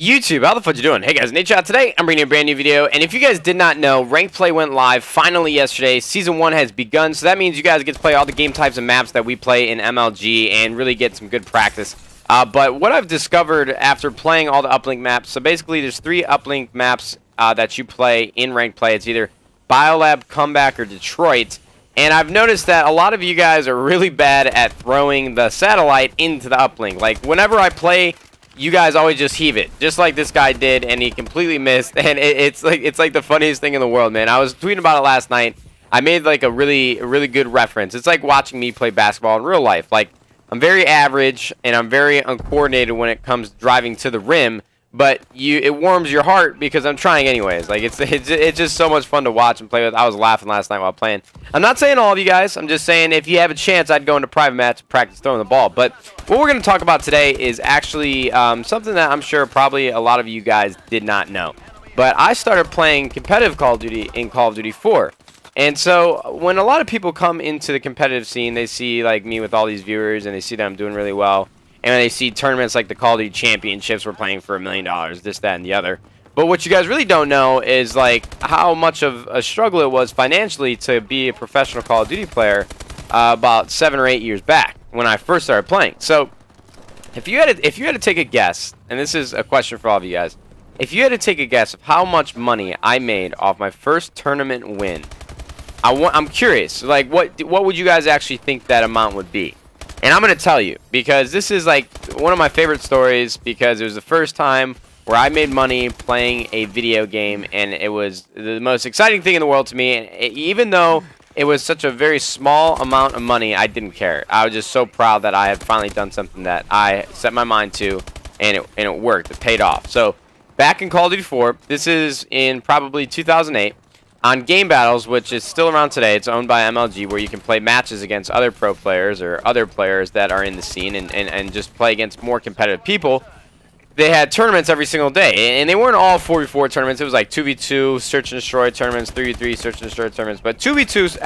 YouTube, how the fuck you doing? Hey guys, Nadeshot. Today I'm bringing you a brand new video, and if you guys did not know, Ranked Play went live finally yesterday. Season 1 has begun, so that means you guys get to play all the game types and maps that we play in MLG and really get some good practice. But what I've discovered after playing all the uplink maps, so basically there's 3 uplink maps that you play in Ranked Play. It's either Biolab, Comeback, or Detroit. And I've noticed that a lot of you guys are really bad at throwing the satellite into the uplink. Like, whenever I play, you guys always just heave it, just like this guy did, and he completely missed. And it's like the funniest thing in the world, man. I was tweeting about it last night. I made like a really good reference. It's like watching me play basketball in real life. Like, I'm very average and I'm very uncoordinated when it comes driving to the rim, but it warms your heart because I'm trying anyways. Like, it's just so much fun to watch and play with. I was laughing last night while playing. I'm not saying all of you guys. I'm just saying if you have a chance, I'd go into private match and practice throwing the ball. But what we're going to talk about today is actually something that I'm sure probably a lot of you guys did not know. But I started playing competitive Call of Duty in Call of Duty 4. And so when a lot of people come into the competitive scene, they see like me with all these viewers and they see that I'm doing really well. And when they see tournaments like the Call of Duty Championships, we're playing for $1 million, this, that, and the other. But what you guys really don't know is like how much of a struggle it was financially to be a professional Call of Duty player about 7 or 8 years back when I first started playing. So if you had to take a guess, and this is a question for all of you guys, if you had to take a guess of how much money I made off my first tournament win, I'm curious, like what would you guys actually think that amount would be? And I'm going to tell you, because this is like one of my favorite stories, because it was the first time where I made money playing a video game, and it was the most exciting thing in the world to me. And even though it was such a very small amount of money, I didn't care. I was just so proud that I had finally done something that I set my mind to, and it worked. It paid off. So back in Call of Duty 4, this is in probably 2008. On Game Battles, which is still around today, it's owned by MLG, where you can play matches against other pro players or other players that are in the scene and just play against more competitive people. They had tournaments every single day, and they weren't all 4v4 tournaments. It was like 2v2 search and destroy tournaments, 3v3 search and destroy tournaments, but 2v2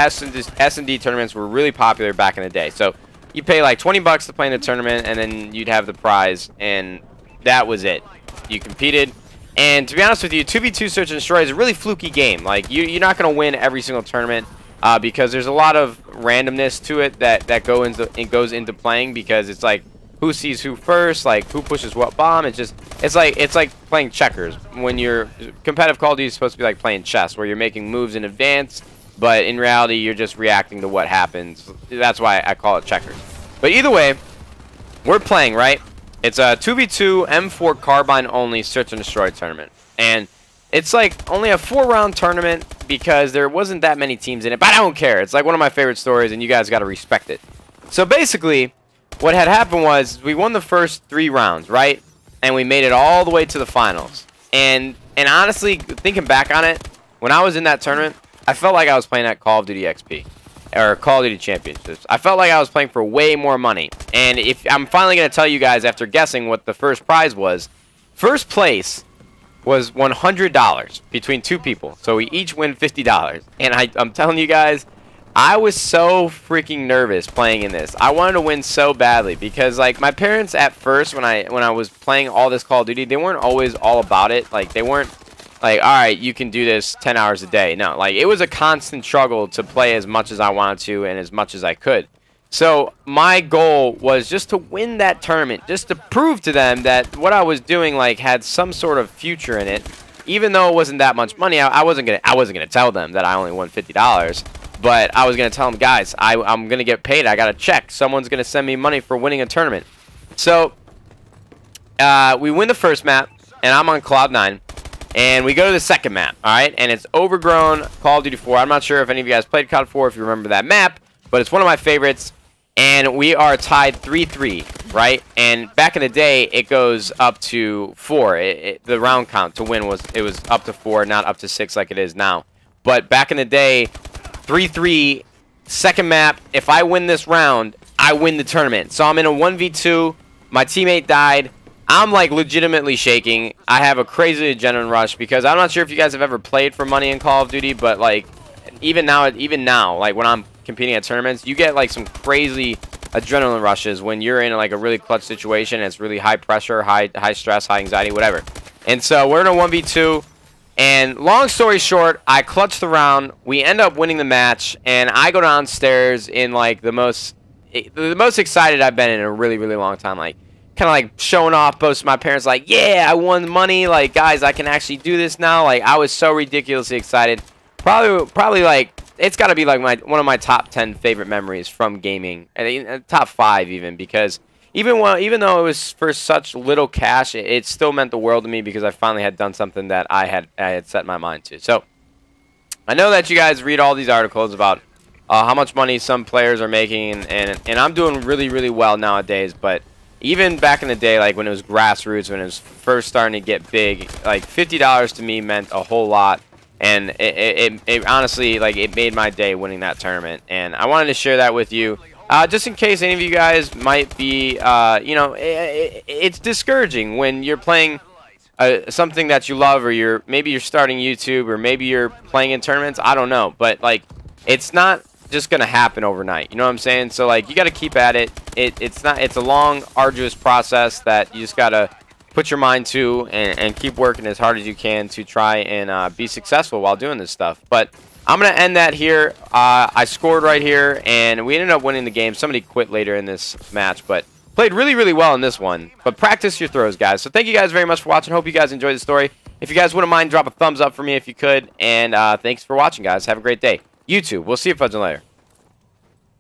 S&D tournaments were really popular back in the day. So you pay like 20 bucks to play in a tournament, and then you'd have the prize, and that was it. You competed. And to be honest with you, 2v2 Search and Destroy is a really fluky game. Like, you're not going to win every single tournament because there's a lot of randomness to it that goes into playing, because it's like who sees who first, like who pushes what bomb. It's like playing checkers. When you're competitive Call of Duty is supposed to be like playing chess, where you're making moves in advance, but in reality you're just reacting to what happens. That's why I call it checkers. But either way, we're playing, right? It's a 2v2 M4 carbine only search and destroy tournament. And it's like only a 4-round tournament because there wasn't that many teams in it. But I don't care. It's like one of my favorite stories, and you guys got to respect it. So basically, what had happened was we won the first 3 rounds, right? And we made it all the way to the finals. And honestly, thinking back on it, when I was in that tournament, I felt like I was playing at Call of Duty XP. Or Call of Duty Championships. I felt like I was playing for way more money. And if I'm finally going to tell you guys, after guessing what the first prize was, first place was $100 between 2 people. So we each win $50. And I'm telling you guys, I was so freaking nervous playing in this. I wanted to win so badly because, like, my parents at first, when I was playing all this Call of Duty, they weren't always all about it. Like, they weren't like, all right, you can do this 10 hours a day. No, like, it was a constant struggle to play as much as I wanted to and as much as I could. So my goal was just to win that tournament, just to prove to them that what I was doing like had some sort of future in it. Even though it wasn't that much money, I wasn't gonna tell them that I only won $50, but I was gonna tell them, guys, I'm gonna get paid. I got a check. Someone's gonna send me money for winning a tournament. So we win the first map, and I'm on Cloud 9. And we go to the second map, alright? And it's Overgrown Call of Duty 4. I'm not sure if any of you guys played COD 4, if you remember that map, but it's one of my favorites. And we are tied 3-3, right? And back in the day, it goes up to 4. The round count to win was up to 4, not up to 6 like it is now. But back in the day, 3-3, second map. If I win this round, I win the tournament. So I'm in a 1v2. My teammate died. I'm like legitimately shaking. I have a crazy adrenaline rush because I'm not sure if you guys have ever played for money in Call of Duty, but like even now, like when I'm competing at tournaments, you get like some crazy adrenaline rushes when you're in like a really clutch situation and it's really high pressure, high stress, high anxiety, whatever. And so we're in a 1v2. And long story short, I clutch the round. We end up winning the match. And I go downstairs in like the most excited I've been in a really, really long time. Like, kind of like showing off, both to my parents, like, yeah, I won the money. Like, guys, I can actually do this now. Like, I was so ridiculously excited. Probably like, it's got to be like one of my top 10 favorite memories from gaming, and top 5 even, because even though it was for such little cash, it still meant the world to me because I finally had done something that I had set my mind to. So I know that you guys read all these articles about how much money some players are making, and I'm doing really, really well nowadays, but even back in the day, like when it was grassroots, when it was first starting to get big, like $50 to me meant a whole lot. And it honestly, like, it made my day winning that tournament. And I wanted to share that with you, just in case any of you guys might be, you know, it's discouraging when you're playing something that you love, or maybe you're starting YouTube, or maybe you're playing in tournaments. I don't know, but like, it's not just gonna happen overnight. You know what I'm saying? So like, you got to keep at it. It's a long, arduous process that you just gotta put your mind to and keep working as hard as you can to try and be successful while doing this stuff. But I'm going to end that here. I scored right here, and we ended up winning the game. Somebody quit later in this match, but played really, really well in this one. But practice your throws, guys. So thank you guys very much for watching. Hope you guys enjoyed the story. If you guys wouldn't mind, drop a thumbs up for me if you could. And thanks for watching, guys. Have a great day. YouTube, we'll see you fudging later.